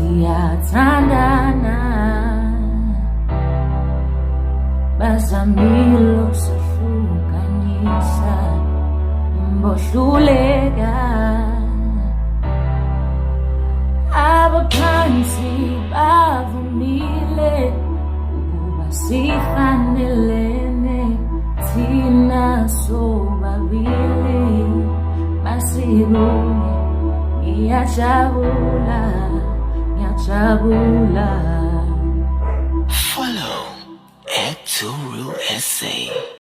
siyathandana bazamile ukusihlukanisa bohluleka abaphansi bavumile ukuba sifanelene thina sobabili masibonge ngiyajabula Follow @2